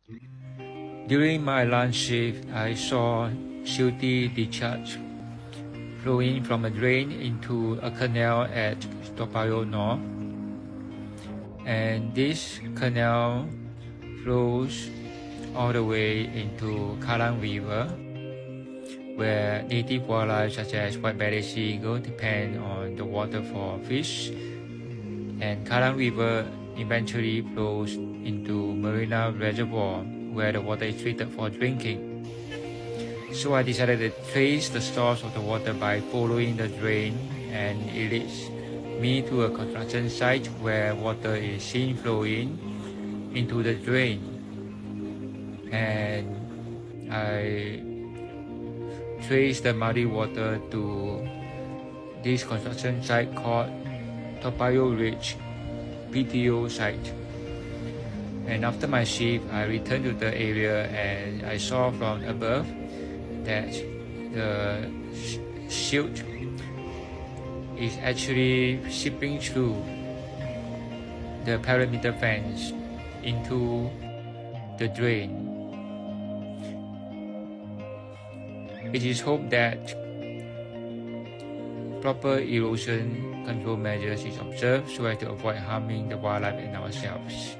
During my lunch shift, I saw silty discharge flowing from a drain into a canal at Toa Payoh North. And this canal flows all the way into Kallang River, where native wildlife such as white-bellied sea eagle depend on the water for fish. And Kallang River eventually flows into Marina Reservoir, where the water is treated for drinking. So I decided to trace the source of the water by following the drain, and it leads me to a construction site where water is seen flowing into the drain. And I traced the muddy water to this construction site called Toa Payoh Ridge PTO site. And after my shift, I returned to the area and I saw from above that the silt is actually seeping through the perimeter fence into the drain. It is hoped that proper erosion control measures is observed so as to avoid harming the wildlife and ourselves.